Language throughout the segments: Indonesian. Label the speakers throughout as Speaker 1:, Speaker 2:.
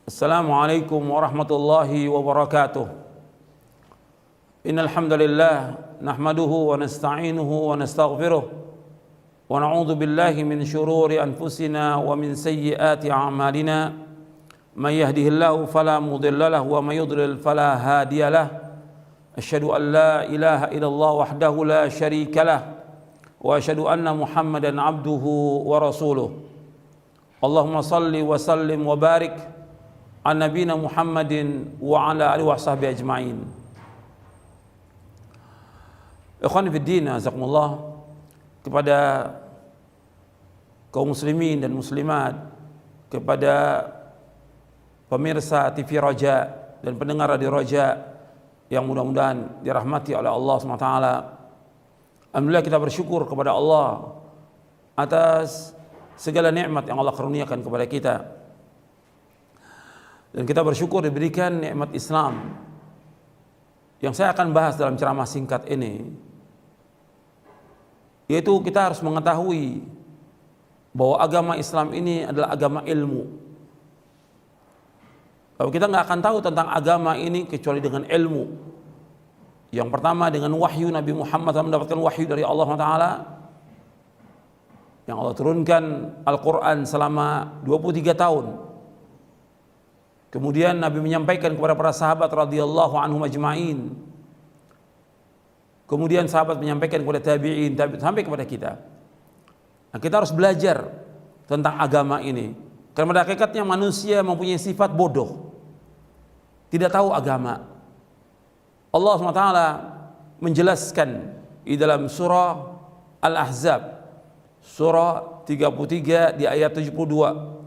Speaker 1: Assalamualaikum warahmatullahi wabarakatuh. Innal hamdalillah nahmaduhu wa nasta'inuhu wa nastaghfiruh wa na'udzu billahi min shururi anfusina wa min sayyiati a'malina. May yahdihillahu fala mudilla lahu wa may yudlil fala hadiya lahu. Asyhadu an la ilaha illallah wahdahu la syarika lah wa asyhadu anna Muhammadan abduhu wa rasuluh. Allahumma salli wa sallim wa barik an nabiyina Muhammadin wa ala alihi wa sahbihi ajma'in. Ikhwan fiddin, azakumullah, kepada kaum muslimin dan muslimat, kepada pemirsa TV Raja dan pendengar Radio Raja yang mudah-mudahan dirahmati oleh Allah SWT. Alhamdulillah, kita bersyukur kepada Allah atas segala nikmat yang Allah karuniakan kepada kita. Dan kita bersyukur diberikan nikmat Islam. Yang saya akan bahas dalam ceramah singkat ini, yaitu kita harus mengetahui bahwa agama Islam ini adalah agama ilmu. Kalau kita nggak akan tahu tentang agama ini kecuali dengan ilmu. Yang pertama dengan wahyu. Nabi Muhammad SAW mendapatkan wahyu dari Allah SWT, yang Allah turunkan Al-Quran selama 23 tahun. Kemudian Nabi menyampaikan kepada para sahabat radhiyallahu anhum ajma'in. Kemudian sahabat menyampaikan kepada tabi'in, sampai kepada kita. Nah, kita harus belajar tentang agama ini. Karena pada hakikatnya manusia mempunyai sifat bodoh, tidak tahu agama. Allah SWT menjelaskan di dalam surah Al-Ahzab, surah 33 di ayat 72.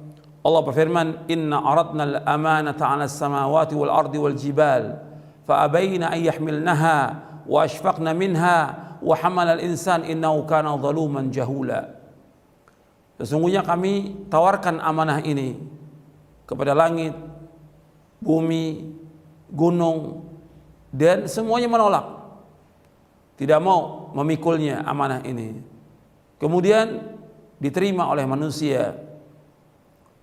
Speaker 1: Allah berfirman, "Inna aradna al-amanata 'ala as-samawati wal ardi wal jibal fa abayna an yahmilnaha wa ashfaqna minha wa hamala al-insan innahu kana zaluman jahula." Sesungguhnya kami tawarkan amanah ini kepada langit, bumi, gunung, dan semuanya menolak, tidak mau memikulnya amanah ini. Kemudian diterima oleh manusia.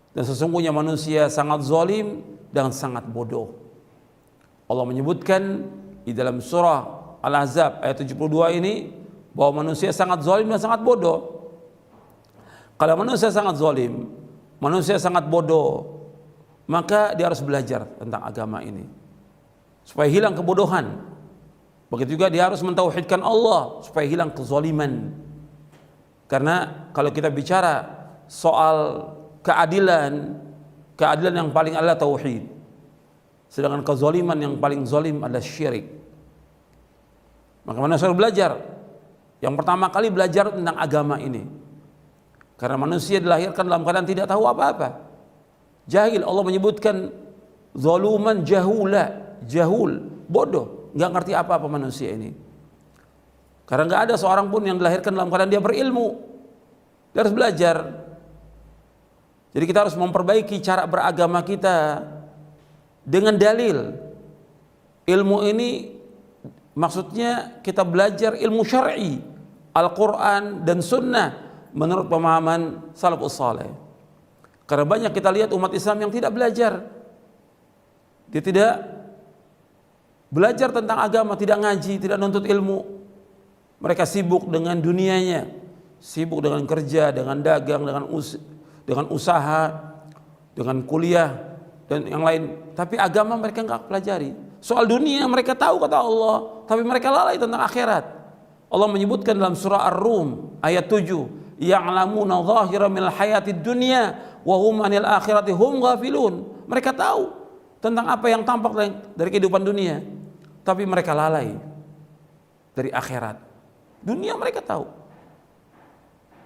Speaker 1: Dan sesungguhnya manusia sangat zalim dan sangat bodoh. Allah menyebutkan di dalam surah Al-Ahzab ayat 72 ini bahwa manusia sangat zalim dan sangat bodoh. Kalau manusia sangat zalim, manusia sangat bodoh, maka dia harus belajar tentang agama ini supaya hilang kebodohan. Begitu juga dia harus mentauhidkan Allah supaya hilang kezaliman. Karena kalau kita bicara soal keadilan yang paling adalah tauhid. Sedangkan kezaliman yang paling zalim adalah syirik. Maka manusia harus belajar. Yang pertama kali belajar tentang agama ini. Karena manusia dilahirkan dalam keadaan tidak tahu apa-apa. Jahil. Allah menyebutkan zaluman jahula, jahul, bodoh, nggak ngerti apa-apa manusia ini. Karena nggak ada seorang pun yang dilahirkan dalam keadaan dia berilmu. Dia harus belajar. Jadi kita harus memperbaiki cara beragama kita dengan dalil. Ilmu ini maksudnya kita belajar ilmu syar'i, Al-Quran dan Sunnah menurut pemahaman salafus saleh. Karena banyak kita lihat umat Islam yang tidak belajar. Dia tidak belajar tentang agama, tidak ngaji, tidak nuntut ilmu. Mereka sibuk dengan dunianya, sibuk dengan kerja, dengan dagang, dengan usaha, dengan kuliah dan yang lain. Tapi agama mereka enggak pelajari. Soal dunia mereka tahu kata Allah, tapi mereka lalai tentang akhirat. Allah menyebutkan dalam surah Ar-Rum ayat 7, "Ya'lamuna zahiran minal hayatid dunya wa hum 'anil akhirati hum ghafilun." Mereka tahu tentang apa yang tampak dari kehidupan dunia, tapi mereka lalai dari akhirat. Dunia mereka tahu.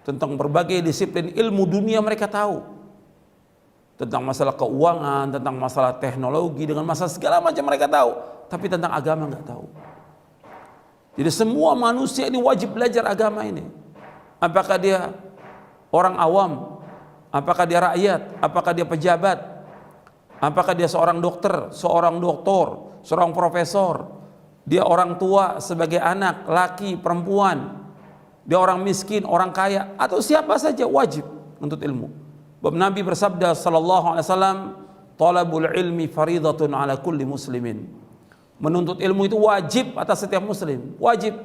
Speaker 1: Tentang berbagai disiplin ilmu dunia mereka tahu. Tentang masalah keuangan, tentang masalah teknologi, dengan masalah segala macam mereka tahu. Tapi tentang agama nggak tahu. Jadi semua manusia ini wajib belajar agama ini. Apakah dia orang awam, apakah dia rakyat, apakah dia pejabat, apakah dia seorang dokter, seorang doktor, seorang profesor, dia orang tua sebagai anak, laki, perempuan, dia orang miskin, orang kaya, atau siapa saja wajib untuk ilmu. Sebab Nabi bersabda sallallahu alaihi wasallam, talabul ilmi faridatun ala kulli muslimin. Menuntut ilmu itu wajib atas setiap muslim, wajib.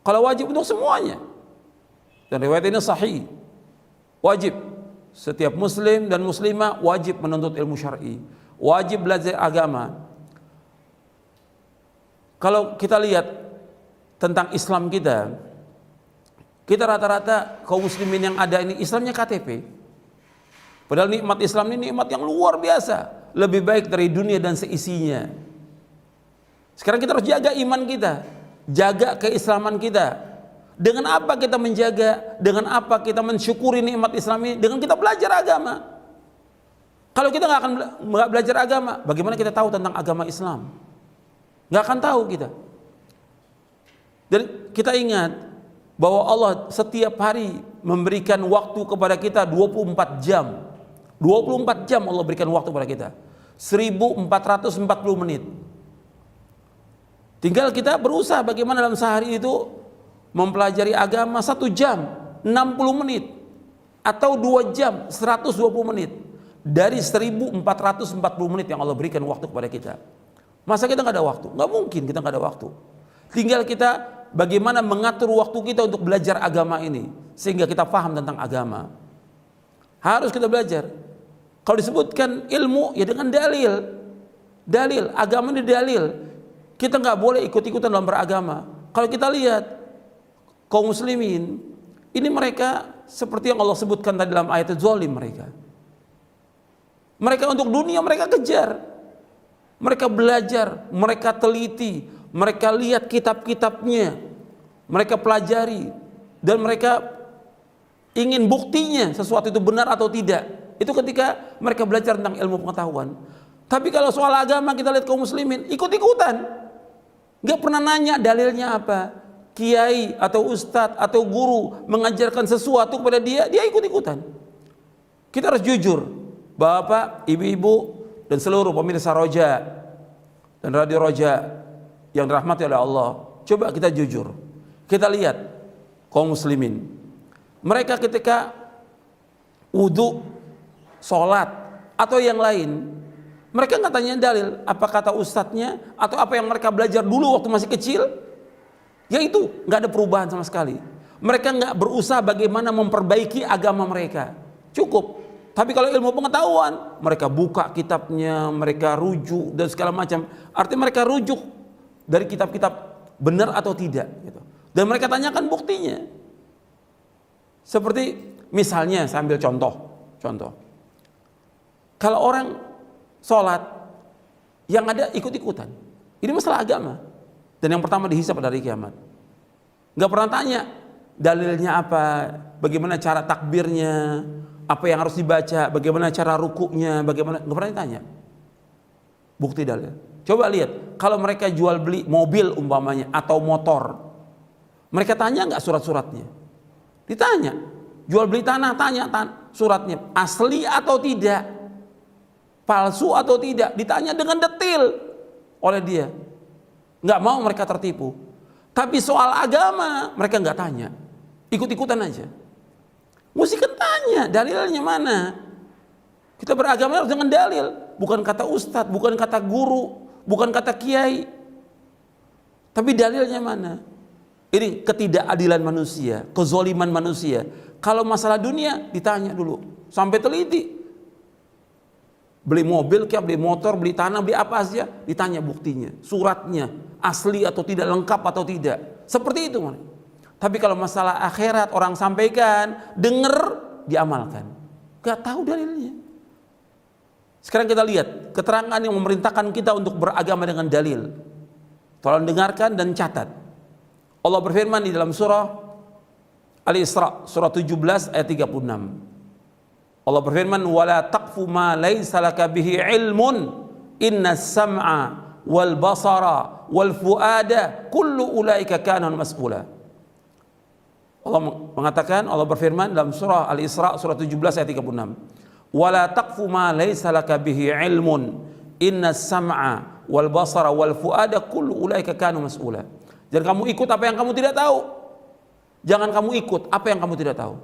Speaker 1: Kalau wajib untuk semuanya. Dan riwayat ini sahih. Wajib. Setiap muslim dan muslimah wajib menuntut ilmu syar'i, wajib belajar agama. Kalau kita lihat tentang Islam kita rata-rata kaum muslimin yang ada ini Islamnya KTP. Padahal nikmat Islam ini nikmat yang luar biasa, lebih baik dari dunia dan seisinya. Sekarang kita harus jaga iman kita, jaga keislaman kita. Dengan apa kita menjaga? Dengan apa kita mensyukuri nikmat Islam ini? Dengan kita belajar agama. Kalau kita nggak belajar agama, bagaimana kita tahu tentang agama Islam? Nggak akan tahu kita. Dan kita ingat bahwa Allah setiap hari memberikan waktu kepada kita 24 jam. 24 jam Allah berikan waktu kepada kita. 1440 menit. Tinggal kita berusaha bagaimana dalam sehari itu mempelajari agama 1 jam 60 menit atau 2 jam 120 menit dari 1440 menit yang Allah berikan waktu kepada kita. Masa kita nggak ada waktu? Nggak mungkin kita nggak ada waktu. Tinggal kita bagaimana mengatur waktu kita untuk belajar agama ini sehingga kita paham tentang agama. Harus kita belajar. Kalau disebutkan ilmu ya dengan dalil. Dalil, agama ini dalil. Kita nggak boleh ikut-ikutan dalam beragama. Kalau kita lihat kaum muslimin ini mereka seperti yang Allah sebutkan tadi dalam ayat zalim mereka. Mereka untuk dunia mereka kejar. Mereka belajar, mereka teliti, mereka lihat kitab-kitabnya, mereka pelajari dan mereka ingin buktinya sesuatu itu benar atau tidak. Itu ketika mereka belajar tentang ilmu pengetahuan. Tapi kalau soal agama kita lihat kaum muslimin ikut-ikutan. Gak pernah nanya dalilnya apa. Kiai atau ustadz atau guru mengajarkan sesuatu kepada dia, dia ikut-ikutan. Kita harus jujur, bapak, ibu-ibu dan seluruh pemirsa Roja dan Radio Roja yang dirahmati oleh Allah. Coba kita jujur. Kita lihat kaum muslimin. Mereka ketika wudu, sholat atau yang lain, mereka nggak tanya dalil, apa kata ustadznya atau apa yang mereka belajar dulu waktu masih kecil. Ya itu nggak ada perubahan sama sekali. Mereka nggak berusaha bagaimana memperbaiki agama mereka. Cukup. Tapi kalau ilmu pengetahuan, mereka buka kitabnya, mereka rujuk dan segala macam. Artinya mereka rujuk dari kitab-kitab benar atau tidak. Gitu. Dan mereka tanyakan buktinya. Seperti misalnya, saya ambil contoh. Kalau orang sholat, yang ada ikut-ikutan. Ini masalah agama. Dan yang pertama dihisab pada hari kiamat. Gak pernah tanya dalilnya apa, bagaimana cara takbirnya, apa yang harus dibaca, bagaimana cara rukuknya, bagaimana, gak pernah ditanya. Bukti dalil. Coba lihat, kalau mereka jual beli mobil umpamanya atau motor, mereka tanya nggak surat-suratnya? Ditanya. Jual beli tanah, tanya suratnya asli atau tidak, palsu atau tidak, ditanya dengan detail oleh dia. Nggak mau mereka tertipu. Tapi soal agama mereka nggak tanya, ikut-ikutan aja. Mesti kan tanya dalilnya mana. Kita beragama harus dengan dalil, bukan kata ustadz, bukan kata guru, bukan kata kiai. Tapi dalilnya mana? Ini ketidakadilan manusia, kezoliman manusia. Kalau masalah dunia ditanya dulu, sampai teliti. Beli mobil, beli motor, beli tanah, beli apa saja, ditanya buktinya, suratnya, asli atau tidak, lengkap atau tidak. Seperti itu. Tapi kalau masalah akhirat orang sampaikan, dengar, diamalkan. Gak tahu dalilnya. Sekarang kita lihat keterangan yang memerintahkan kita untuk beragama dengan dalil. Tolong dengarkan dan catat. Allah berfirman di dalam surah Al-Isra, surah 17 ayat 36. Allah berfirman, wala taqfu ma laysa laka bihi ilmun innas sam'a wal basara wal fuada kullu ulaika kana mas'ula. Allah mengatakan, Allah berfirman dalam surah Al-Isra surah 17 ayat 36. Wala taqfu ma laysa laka bihi ilmun innas sam'a wal basara wal fuada kullu ulaika kana mas'ula. Jangan kamu ikut apa yang kamu tidak tahu. Jangan kamu ikut apa yang kamu tidak tahu.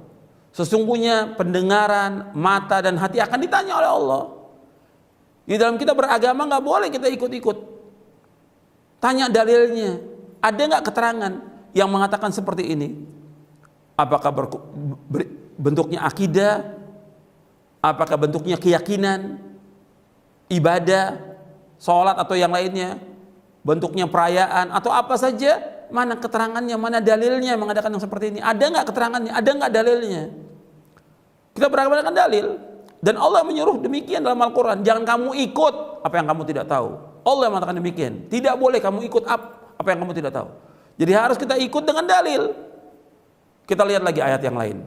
Speaker 1: Sesungguhnya pendengaran, mata dan hati akan ditanya oleh Allah. Di dalam kita beragama nggak boleh kita ikut-ikut. Tanya dalilnya. Ada nggak keterangan yang mengatakan seperti ini? Apakah bentuknya akidah? Apakah bentuknya keyakinan, ibadah, sholat atau yang lainnya? Bentuknya perayaan atau apa saja? Mana keterangannya, mana dalilnya mengadakan yang seperti ini? Ada nggak keterangannya? Ada nggak dalilnya? Kita beragama dengan dalil. Dan Allah menyuruh demikian dalam Al-Quran. Jangan kamu ikut apa yang kamu tidak tahu. Allah yang mengatakan demikian. Tidak boleh kamu ikut apa yang kamu tidak tahu. Jadi harus kita ikut dengan dalil. Kita lihat lagi ayat yang lain.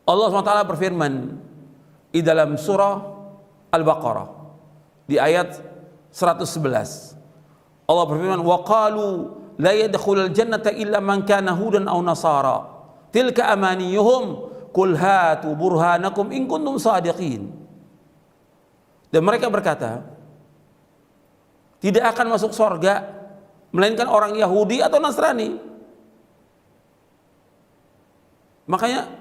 Speaker 1: Allah SWT berfirman di dalam surah Al-Baqarah di ayat 111. Allah berfirman, "Wa qalu la yadkhulul jannata illa man kana hudan aw nasara. Tilka amaniyuhum. Qul hatu burhanakum in kuntum shadiqin." Dan mereka berkata, tidak akan masuk surga melainkan orang Yahudi atau Nasrani. Makanya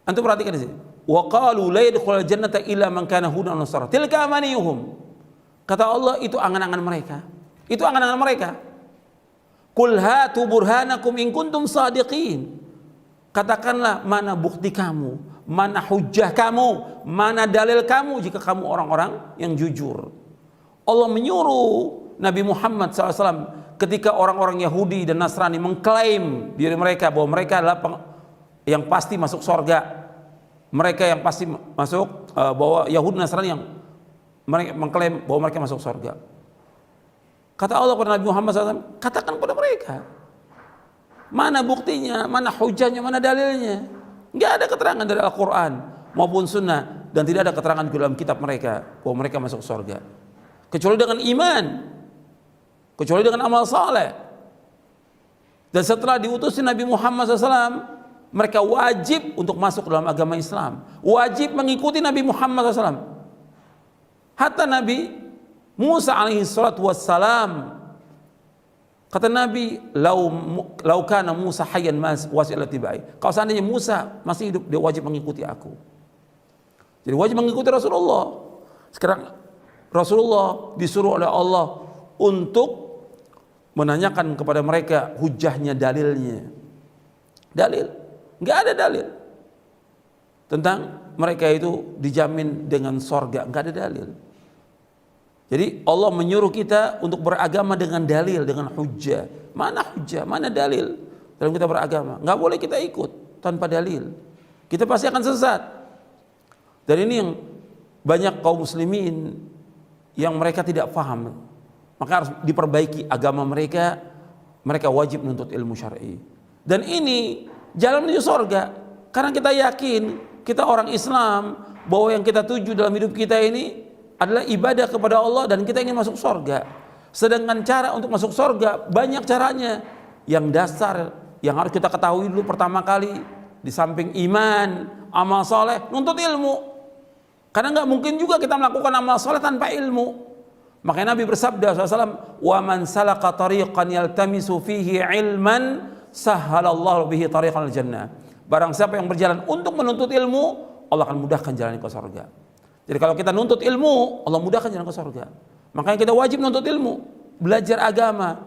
Speaker 1: antum perhatikan di sini. Wa qalu la yadkhulul jannata illa man kana hudan aw nasara. Tilka amaniyuhum. Kata Allah, itu angan-angan mereka. Itu angan-angan mereka. Qul hatu burhanakum in kuntum shadiqin. Katakanlah, mana bukti kamu, mana hujjah kamu, mana dalil kamu jika kamu orang-orang yang jujur. Allah menyuruh Nabi Muhammad SAW ketika orang-orang Yahudi dan Nasrani mengklaim diri mereka bahwa mereka adalah yang pasti masuk surga. Mereka yang pasti masuk, bahwa Yahudi dan Nasrani yang mereka mengklaim bahwa mereka masuk surga. Kata Allah kepada Nabi Muhammad SAW, katakan kepada mereka, mana buktinya, mana hujahnya, mana dalilnya? Enggak ada keterangan dari Al-Quran maupun Sunnah, dan tidak ada keterangan di dalam kitab mereka bahwa mereka masuk surga, kecuali dengan iman, kecuali dengan amal saleh. Dan setelah diutus Nabi Muhammad SAW, mereka wajib untuk masuk dalam agama Islam, wajib mengikuti Nabi Muhammad SAW. Hatta Nabi Musa alaihi salatu wassalam, kata Nabi, lau kana Musa hayyan wasi'ala tibai. Kalau seandainya Musa masih hidup, dia wajib mengikuti aku. Jadi wajib mengikuti Rasulullah. Sekarang Rasulullah disuruh oleh Allah untuk menanyakan kepada mereka hujahnya, dalilnya. Dalil, enggak ada dalil tentang mereka itu dijamin dengan sorga, enggak ada dalil. Jadi Allah menyuruh kita untuk beragama dengan dalil, dengan hujjah. Mana hujjah, mana dalil dalam kita beragama? Nggak boleh kita ikut tanpa dalil. Kita pasti akan sesat. Dan ini yang banyak kaum muslimin yang mereka tidak paham. Maka harus diperbaiki agama mereka. Mereka wajib menuntut ilmu syar'i. Dan ini jalan menuju surga. Karena kita yakin, kita orang Islam, bahwa yang kita tuju dalam hidup kita ini adalah ibadah kepada Allah dan kita ingin masuk surga. Sedangkan cara untuk masuk surga banyak caranya. Yang dasar yang harus kita ketahui dulu pertama kali, di samping iman, amal soleh, nuntut ilmu. Karena nggak mungkin juga kita melakukan amal soleh tanpa ilmu. Makanya Nabi bersabda SAW, "Wa man salaka tariqan yaltamisu fihi ilman, sahhalallahu bihi tariqal jannah." Barang siapa yang berjalan untuk menuntut ilmu, Allah akan mudahkan jalan ke surga. Jadi kalau kita nuntut ilmu, Allah mudahkan jalan ke surga. Makanya kita wajib nuntut ilmu, belajar agama.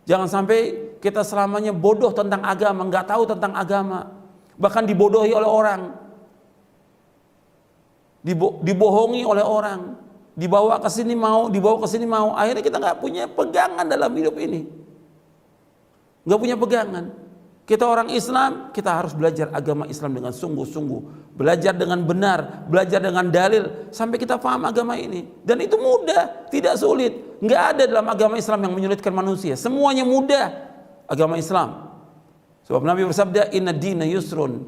Speaker 1: Jangan sampai kita selamanya bodoh tentang agama, nggak tahu tentang agama, bahkan dibodohi oleh orang, dibohongi oleh orang, dibawa ke sini mau, dibawa ke sini mau. Akhirnya kita nggak punya pegangan dalam hidup ini, nggak punya pegangan. Kita orang Islam, kita harus belajar agama Islam dengan sungguh-sungguh, belajar dengan benar, belajar dengan dalil sampai kita paham agama ini. Dan itu mudah, tidak sulit. Nggak ada dalam agama Islam yang menyulitkan manusia. Semuanya mudah agama Islam. Sebab Nabi bersabda, "Inna dina yusrun,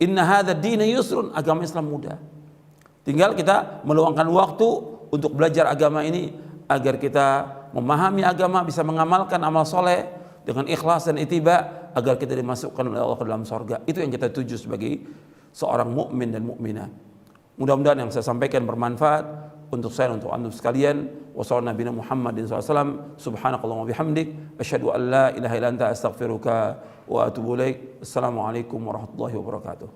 Speaker 1: inna hadha dina yusrun." Agama Islam mudah. Tinggal kita meluangkan waktu untuk belajar agama ini agar kita memahami agama, bisa mengamalkan amal soleh dengan ikhlas dan ittiba, agar kita dimasukkan oleh Allah ke dalam surga. Itu yang kita tuju sebagai seorang mukmin dan mukminah. Mudah-mudahan yang saya sampaikan bermanfaat untuk saya dan untuk antum sekalian. Wassalamualaikum warahmatullahi wabarakatuh. Subhanakallahumma bihamdik, asyhadu an la ilaha illa anta, astaghfiruka wa atubu ilaik. Assalamualaikum warahmatullahi wabarakatuh.